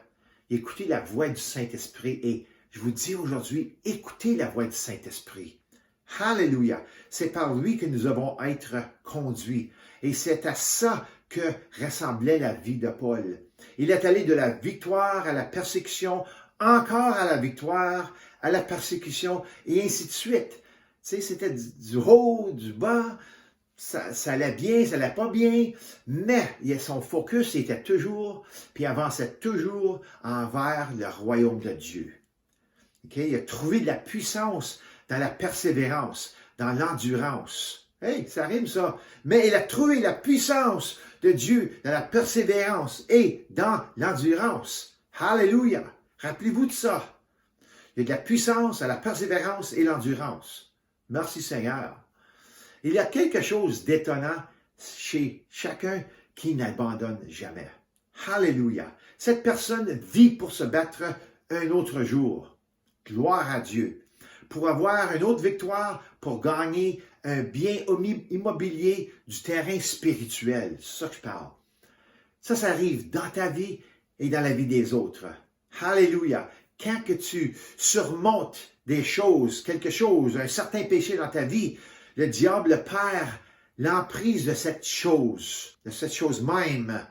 Il a écouté la voix du Saint-Esprit. Et je vous dis aujourd'hui, écoutez la voix du Saint-Esprit. Alléluia! C'est par lui que nous devons être conduits. Et c'est à ça que ressemblait la vie de Paul. Il est allé de la victoire à la persécution, encore à la victoire, à la persécution, et ainsi de suite. Tu sais, c'était du haut, du bas, ça allait bien, ça allait pas bien, mais son focus était toujours, puis avançait toujours envers le royaume de Dieu. Okay? Il a trouvé de la puissance dans la persévérance, dans l'endurance. Hey, ça rime ça. Mais il a trouvé la puissance de Dieu dans la persévérance et dans l'endurance. Alléluia! Rappelez-vous de ça. Il y a de la puissance à la persévérance et l'endurance. Merci Seigneur. Il y a quelque chose d'étonnant chez chacun qui n'abandonne jamais. Alléluia. Cette personne vit pour se battre un autre jour. Gloire à Dieu. Pour avoir une autre victoire, pour gagner un bien immobilier du terrain spirituel. C'est ça que je parle. Ça arrive dans ta vie et dans la vie des autres. Alléluia. Quand que tu surmontes des choses, quelque chose, un certain péché dans ta vie, le diable perd l'emprise de cette chose même.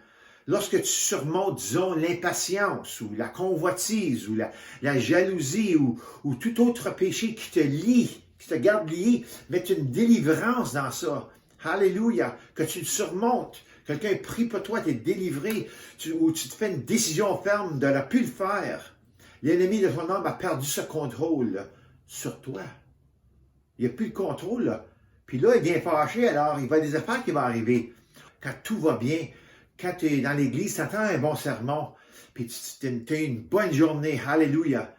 Lorsque tu surmontes, disons, l'impatience ou la convoitise ou la jalousie ou tout autre péché qui te lie, qui te garde lié, mais une délivrance dans ça. Alléluia, que tu le surmontes. Quelqu'un prie pour toi, tu es délivré, ou tu te fais une décision ferme de ne plus le faire. L'ennemi de ton âme a perdu ce contrôle sur toi. Il n'a plus le contrôle, là. Puis là, il vient fâcher, alors il va y a des affaires qui vont arriver. Quand tout va bien, quand tu es dans l'église, tu entends un bon sermon, puis tu as une bonne journée, alléluia.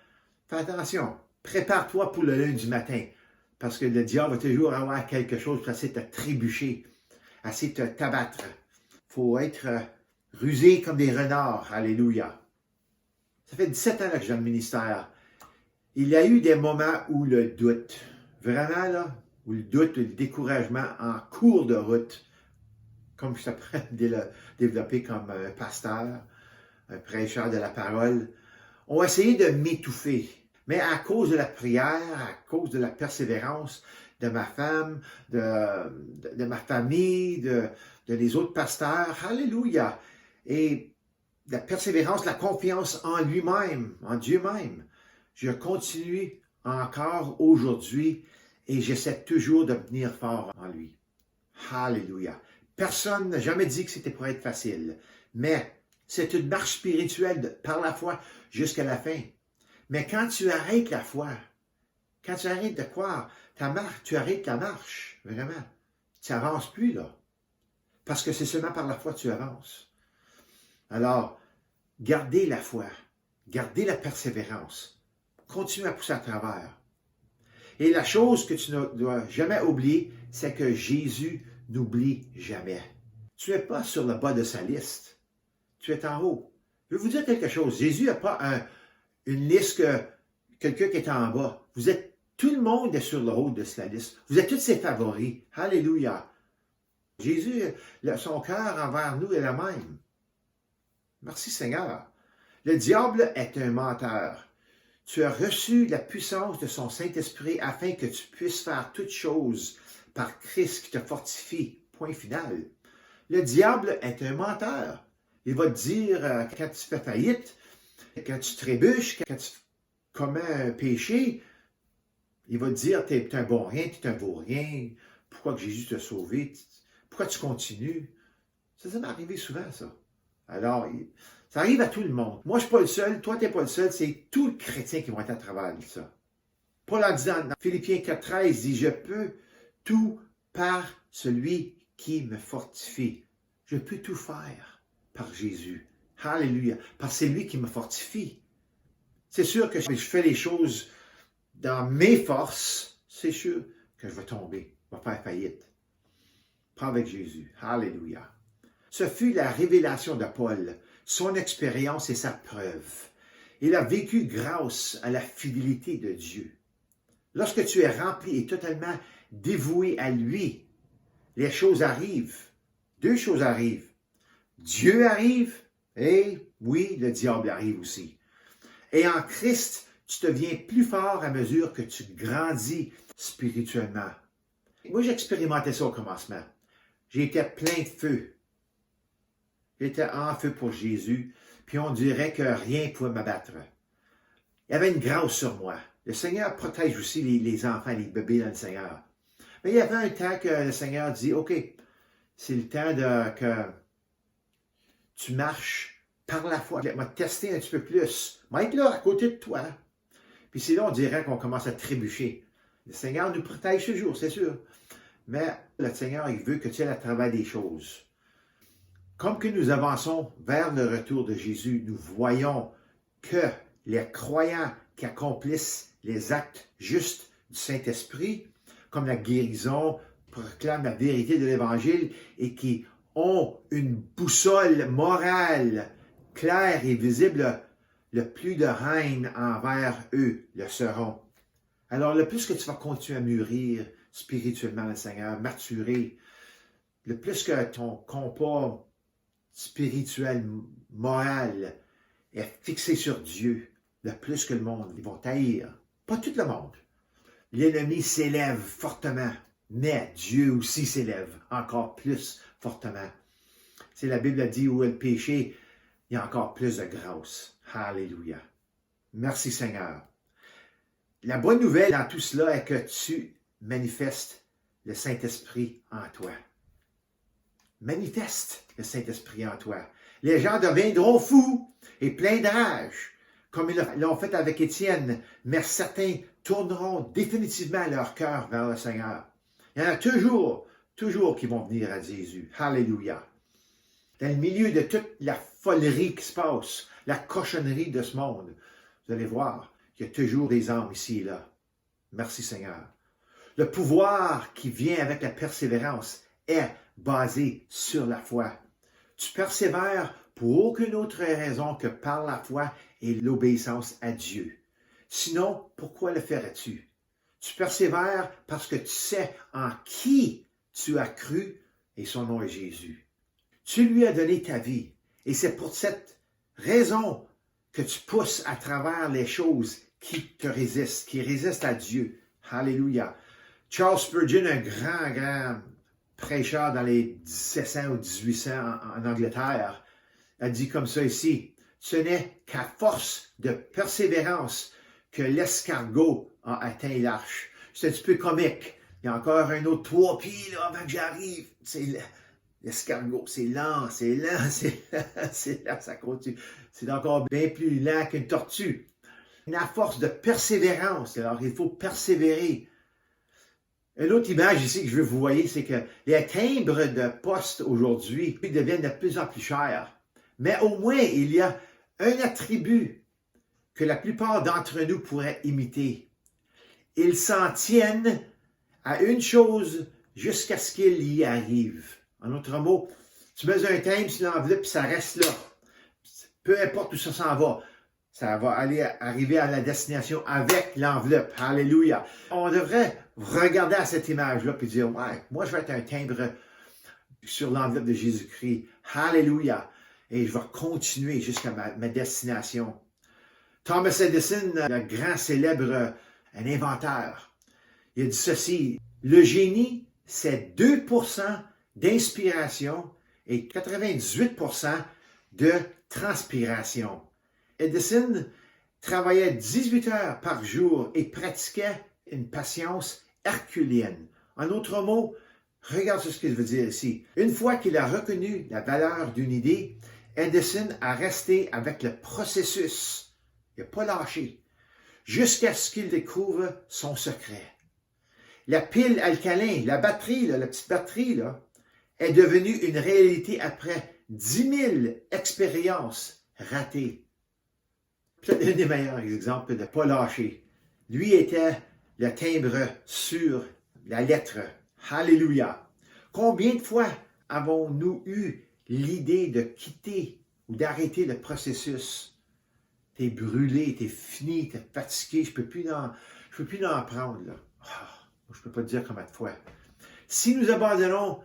Fais attention, prépare-toi pour le lundi matin, parce que le diable va toujours avoir quelque chose pour essayer de te trébucher, essayer de t'abattre. Il faut être rusé comme des renards, alléluia. Ça fait 17 ans là, que j'ai dans le ministère. Il y a eu des moments où le doute, vraiment là, où le doute, le découragement en cours de route, comme je t'apprends à développer comme un pasteur, un prêcheur de la parole, ont essayé de m'étouffer. Mais à cause de la prière, à cause de la persévérance de ma femme, de ma famille, de les autres pasteurs, alléluia, et la persévérance, la confiance en lui-même, en Dieu même, je continue encore aujourd'hui et j'essaie toujours de tenir fort en lui. Alléluia. Personne n'a jamais dit que c'était pour être facile, mais c'est une marche spirituelle par la foi jusqu'à la fin. Mais quand tu arrêtes la foi, quand tu arrêtes de croire, tu arrêtes la marche, vraiment. Tu n'avances plus, là. Parce que c'est seulement par la foi que tu avances. Alors, gardez la foi, gardez la persévérance, continuez à pousser à travers. Et la chose que tu ne dois jamais oublier, c'est que Jésus n'oublie jamais. Tu n'es pas sur le bas de sa liste, tu es en haut. Je vais vous dire quelque chose, Jésus n'a pas une liste que quelqu'un qui est en bas. Tout le monde est sur le haut de sa liste. Vous êtes tous ses favoris. Alléluia. Jésus, son cœur envers nous est le même. Merci Seigneur. Le diable est un menteur. Tu as reçu la puissance de son Saint-Esprit afin que tu puisses faire toutes choses par Christ qui te fortifie. Point final. Le diable est un menteur. Il va te dire quand tu fais faillite, quand tu trébuches, quand tu commets un péché, il va te dire tu es un bon rien, tu es un beau rien. Pourquoi que Jésus t'a sauvé? Pourquoi tu continues? Ça m'est arrivé souvent, ça. Alors, ça arrive à tout le monde. Moi, je ne suis pas le seul. Toi, tu n'es pas le seul. C'est tous les chrétiens qui vont être à travers de ça. Paul en disant dans Philippiens 4,13 dit « Je peux tout par celui qui me fortifie. » Je peux tout faire par Jésus. Alléluia. Parce que c'est lui qui me fortifie. C'est sûr que je fais les choses dans mes forces. C'est sûr que je vais tomber. Je vais faire faillite. Pas avec Jésus. Alléluia. Ce fut la révélation de Paul, son expérience et sa preuve. Il a vécu grâce à la fidélité de Dieu. Lorsque tu es rempli et totalement dévoué à lui, les choses arrivent. Deux choses arrivent. Dieu arrive et, oui, le diable arrive aussi. Et en Christ, tu deviens plus fort à mesure que tu grandis spirituellement. Moi, j'expérimentais ça au commencement. J'étais plein de feu. J'étais en feu pour Jésus, puis on dirait que rien ne pouvait m'abattre. Il y avait une grâce sur moi. Le Seigneur protège aussi les enfants, les bébés dans le Seigneur. Mais il y avait un temps que le Seigneur dit, OK, c'est le temps que tu marches par la foi. Il m'a testé un petit peu plus. Il va être là, à côté de toi. Puis c'est là, on dirait qu'on commence à trébucher. Le Seigneur nous protège toujours, c'est sûr. Mais le Seigneur, il veut que tu ailles à travers des choses. Comme que nous avançons vers le retour de Jésus, nous voyons que les croyants qui accomplissent les actes justes du Saint-Esprit, comme la guérison, proclament la vérité de l'Évangile et qui ont une boussole morale claire et visible, le plus de haine envers eux le seront. Alors, le plus que tu vas continuer à mûrir spirituellement le Seigneur, maturer, le plus que ton compas spirituel, moral, est fixé sur Dieu, le plus que le monde, ils vont taire. Pas tout le monde. L'ennemi s'élève fortement, mais Dieu aussi s'élève encore plus fortement. C'est la Bible a dit où est le péché, il y a encore plus de grâce. Alléluia. Merci Seigneur. La bonne nouvelle dans tout cela est que tu manifestes le Saint-Esprit en toi. Manifeste le Saint-Esprit en toi. Les gens deviendront fous et pleins de rage, comme ils l'ont fait avec Étienne, mais certains tourneront définitivement leur cœur vers le Seigneur. Il y en a toujours qui vont venir à Jésus. Alléluia. Dans le milieu de toute la folerie qui se passe, la cochonnerie de ce monde, vous allez voir qu'il y a toujours des âmes ici et là. Merci Seigneur. Le pouvoir qui vient avec la persévérance est basé sur la foi. Tu persévères pour aucune autre raison que par la foi et l'obéissance à Dieu. Sinon, pourquoi le ferais-tu? Tu persévères parce que tu sais en qui tu as cru et son nom est Jésus. Tu lui as donné ta vie et c'est pour cette raison que tu pousses à travers les choses qui te résistent, qui résistent à Dieu. Alléluia. Charles Spurgeon, un grand prêcheur dans les 1700 ou 1800 en Angleterre, a dit comme ça ici, « Ce n'est qu'à force de persévérance que l'escargot a atteint l'arche. » C'est un petit peu comique. Il y a encore un autre 3 pieds là, avant que j'arrive. C'est l'escargot, c'est lent, c'est lent, ça continue. C'est encore bien plus lent qu'une tortue. À force de persévérance, alors il faut persévérer. Une autre image ici que je veux vous voyez, c'est que les timbres de poste aujourd'hui deviennent de plus en plus chers. Mais au moins, il y a un attribut que la plupart d'entre nous pourraient imiter. Ils s'en tiennent à une chose jusqu'à ce qu'il y arrive. En d'autres mots, tu mets un timbre sur l'enveloppe et ça reste là. Peu importe où ça s'en va. Ça va arriver à la destination avec l'enveloppe. Alléluia. On devrait regarder à cette image-là et dire, ouais, moi je vais être un timbre sur l'enveloppe de Jésus-Christ. Alléluia. Et je vais continuer jusqu'à ma destination. Thomas Edison, le grand célèbre inventeur, il a dit ceci, le génie, c'est 2% d'inspiration et 98% de transpiration. Edison travaillait 18 heures par jour et pratiquait une patience herculéenne. En d'autres mots, regarde ce qu'il veut dire ici. Une fois qu'il a reconnu la valeur d'une idée, Edison a resté avec le processus. Il n'a pas lâché. Jusqu'à ce qu'il découvre son secret. La pile alcalin, la batterie, la petite batterie, est devenue une réalité après 10 000 expériences ratées. Peut-être un des meilleurs exemples de ne pas lâcher. Lui était le timbre sur la lettre. Alléluia. Combien de fois avons-nous eu l'idée de quitter ou d'arrêter le processus? T'es brûlé, t'es fini, t'es fatigué, je peux plus en prendre. Là. Je ne peux pas te dire combien de fois. Si nous abandonnons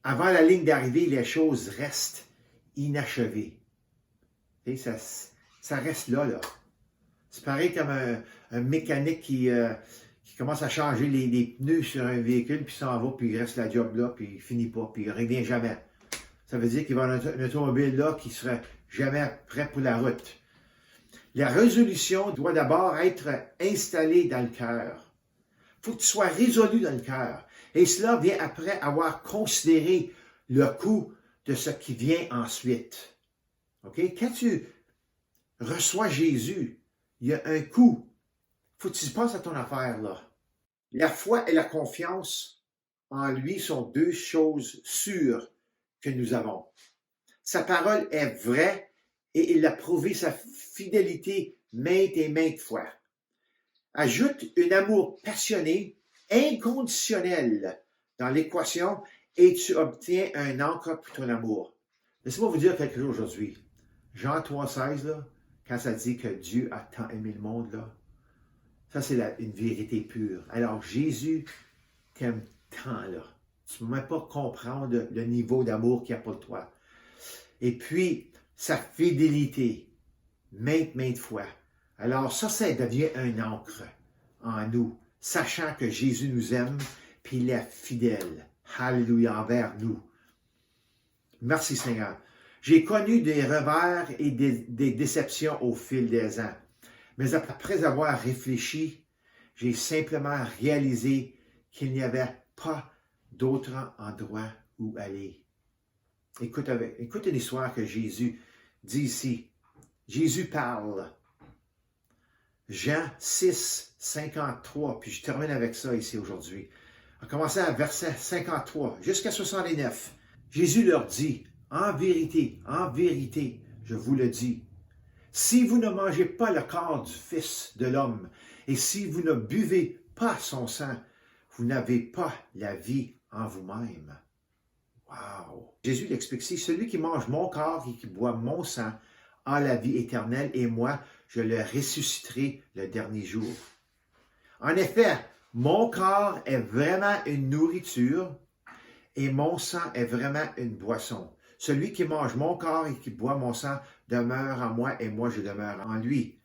avant la ligne d'arrivée, les choses restent inachevées. Et ça reste là. C'est pareil comme un mécanique qui commence à changer les pneus sur un véhicule, puis s'en va, puis il reste la job là, puis il finit pas, puis il ne revient jamais. Ça veut dire qu'il va avoir un automobile là qui ne sera jamais prêt pour la route. La résolution doit d'abord être installée dans le cœur. Il faut que tu sois résolu dans le cœur. Et cela vient après avoir considéré le coût de ce qui vient ensuite. OK? Quand tu reçois Jésus, il y a un coût. Il faut que tu penses à ton affaire, là. La foi et la confiance en lui sont deux choses sûres que nous avons. Sa parole est vraie et il a prouvé sa fidélité maintes et maintes fois. Ajoute un amour passionné, inconditionnel dans l'équation et tu obtiens un encre pour ton amour. Laissez-moi vous dire quelque chose aujourd'hui. Jean 3,16, là, quand ça dit que Dieu a tant aimé le monde, là, ça c'est une vérité pure. Alors Jésus t'aime tant, là. Tu ne peux même pas comprendre le niveau d'amour qu'il y a pour toi. Et puis, sa fidélité, maintes fois. Alors ça devient un encre en nous, sachant que Jésus nous aime, puis il est fidèle. Alléluia, envers nous. Merci Seigneur. J'ai connu des revers et des déceptions au fil des ans. Mais après avoir réfléchi, j'ai simplement réalisé qu'il n'y avait pas d'autre endroit où aller. Écoute une histoire que Jésus dit ici. Jésus parle. Jean 6, 53, puis je termine avec ça ici aujourd'hui. On commence à verset 53 jusqu'à 69. Jésus leur dit, en vérité, je vous le dis, si vous ne mangez pas le corps du Fils de l'homme et si vous ne buvez pas son sang, vous n'avez pas la vie en vous-même. Wow! Jésus l'explique ici, celui qui mange mon corps et qui boit mon sang a la vie éternelle et moi, je le ressusciterai le dernier jour. En effet, mon corps est vraiment une nourriture et mon sang est vraiment une boisson. Celui qui mange mon corps et qui boit mon sang demeure en moi et moi je demeure en lui.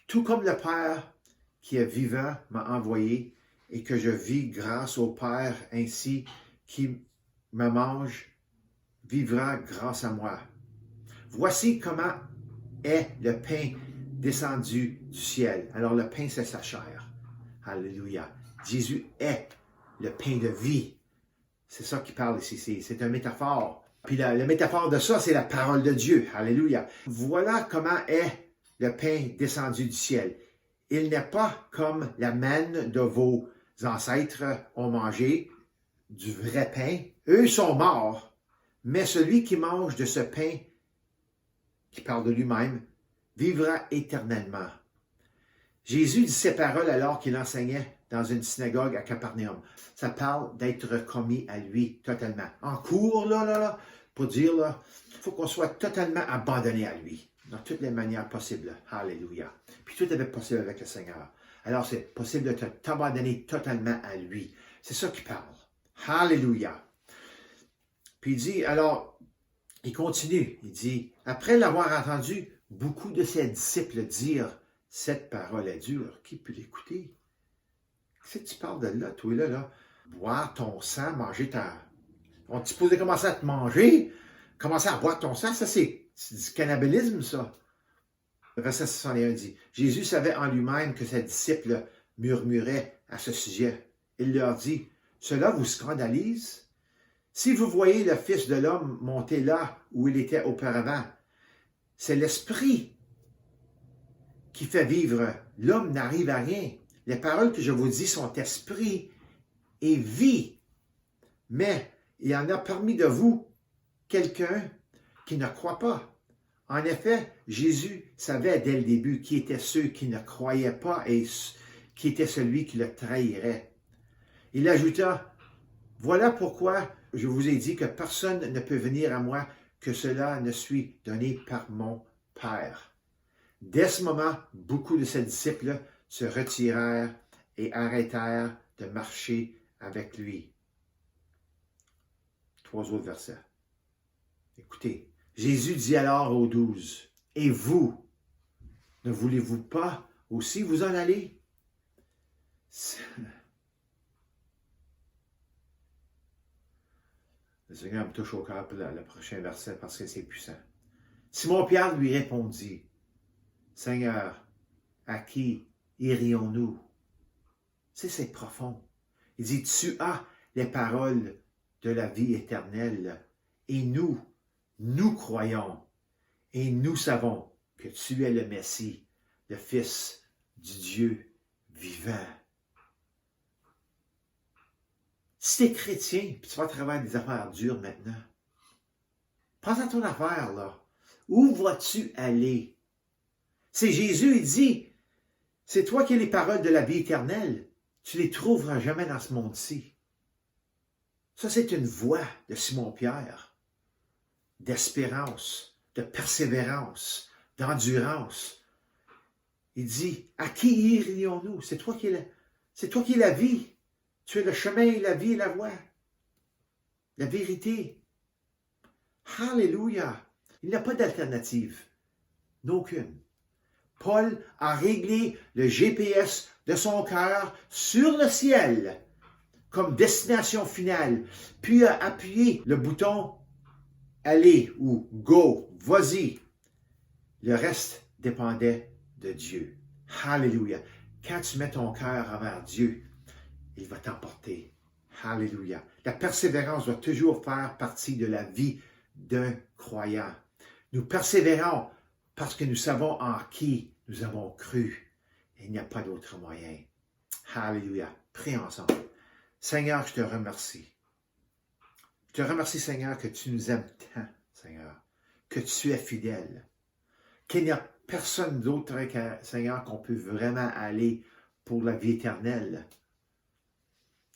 Tout comme le Père qui est vivant m'a envoyé et que je vis grâce au Père ainsi qui me mange vivra grâce à moi. Voici comment est le pain descendu du ciel. Alors le pain, c'est sa chair. Alléluia. Jésus est le pain de vie. C'est ça qu'il parle ici. C'est une métaphore. Puis la métaphore de ça, c'est la parole de Dieu. Alléluia. Voilà comment est le pain descendu du ciel. Il n'est pas comme la manne de vos ancêtres ont mangé, du vrai pain. Eux sont morts, mais celui qui mange de ce pain, qui parle de lui-même, vivra éternellement. Jésus dit ces paroles alors qu'il enseignait dans une synagogue à Capernaum. Ça parle d'être commis à lui totalement. En cours, pour dire, il faut qu'on soit totalement abandonné à lui, dans toutes les manières possibles. Alléluia. Puis tout est possible avec le Seigneur. Alors c'est possible de t'abandonner totalement à lui. C'est ça qu'il parle. Alléluia. Puis il dit, alors, il continue, il dit, après l'avoir entendu beaucoup de ses disciples dire, cette parole est dure, qui peut l'écouter? Si tu parles de là, toi là, boire ton sang, manger ta... On t'est supposé commencer à te manger, commencer à boire ton sang, ça c'est du cannibalisme, ça. Le verset 61 dit, Jésus savait en lui-même que ses disciples murmuraient à ce sujet. Il leur dit, cela vous scandalise? Si vous voyez le Fils de l'homme monter là où il était auparavant, c'est l'Esprit qui fait vivre. L'homme n'arrive à rien. Les paroles que je vous dis sont esprit et vie. Mais il y en a parmi de vous quelqu'un qui ne croit pas. En effet, Jésus savait dès le début qui étaient ceux qui ne croyaient pas et qui était celui qui le trahirait. Il ajouta, voilà pourquoi je vous ai dit que personne ne peut venir à moi que cela ne soit donné par mon Père. Dès ce moment, beaucoup de ses disciples se retirèrent et arrêtèrent de marcher avec lui. 3 autres versets. Écoutez, Jésus dit alors aux 12, « Et vous, ne voulez-vous pas aussi vous en aller? » Le Seigneur me touche au cœur pour le prochain verset parce que c'est puissant. Simon-Pierre lui répondit, « Seigneur, à qui irions-nous? » C'est profond. Il dit, « Tu as les paroles de la vie éternelle et nous croyons et nous savons que tu es le Messie, le Fils du Dieu vivant. » Si tu es chrétien, puis tu vas travailler des affaires dures maintenant, pense à ton affaire, là. Où vas-tu aller? C'est Jésus, il dit, c'est toi qui as les paroles de la vie éternelle. Tu les trouveras jamais dans ce monde-ci. Ça, c'est une voix de Simon-Pierre, d'espérance, de persévérance, d'endurance. Il dit, à qui irions-nous? C'est toi qui es la vie. Tu es le chemin, la vie et la voie. La vérité. Alléluia. Il n'y a pas d'alternative. Aucune. Paul a réglé le GPS de son cœur sur le ciel comme destination finale, puis a appuyé le bouton « Aller » ou « Go », « Vas-y ». Le reste dépendait de Dieu. Alléluia. Quand tu mets ton cœur envers Dieu, il va t'emporter. Alléluia. La persévérance doit toujours faire partie de la vie d'un croyant. Nous persévérons parce que nous savons en qui nous avons cru. Il n'y a pas d'autre moyen. Alléluia. Prions ensemble. Seigneur, je te remercie. Je te remercie, Seigneur, que tu nous aimes tant, Seigneur, que tu es fidèle, qu'il n'y a personne d'autre, Seigneur, qu'on peut vraiment aller pour la vie éternelle.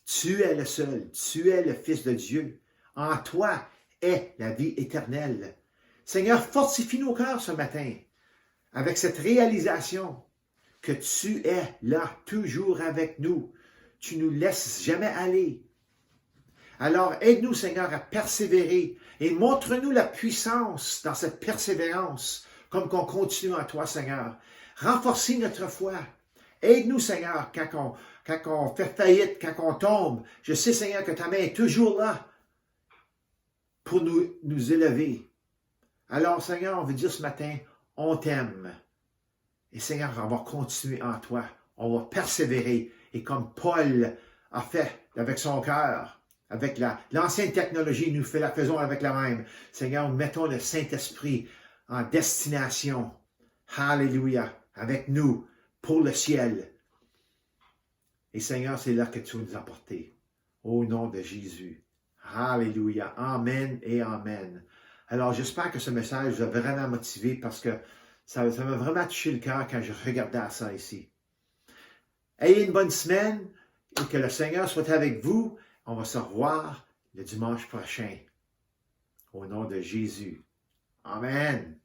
Tu es le seul, tu es le Fils de Dieu. En toi est la vie éternelle. Seigneur, fortifie nos cœurs ce matin avec cette réalisation que tu es là, toujours avec nous. Tu ne nous laisses jamais aller. Alors, aide-nous, Seigneur, à persévérer et montre-nous la puissance dans cette persévérance, comme qu'on continue en toi, Seigneur. Renforce notre foi. Aide-nous, Seigneur, quand on fait faillite, quand on tombe. Je sais, Seigneur, que ta main est toujours là pour nous élever. Alors, Seigneur, on veut dire ce matin, on t'aime. Et Seigneur, on va continuer en toi. On va persévérer. Et comme Paul a fait avec son cœur, avec l'ancienne technologie, nous la faisons avec la même. Seigneur, mettons le Saint-Esprit en destination. Alléluia. Avec nous, pour le ciel. Et Seigneur, c'est là que tu vas nous emporter. Au nom de Jésus. Alléluia. Amen et amen. Alors, j'espère que ce message vous a vraiment motivé parce que ça m'a vraiment touché le cœur quand je regardais à ça ici. Ayez une bonne semaine et que le Seigneur soit avec vous. On va se revoir le dimanche prochain. Au nom de Jésus. Amen.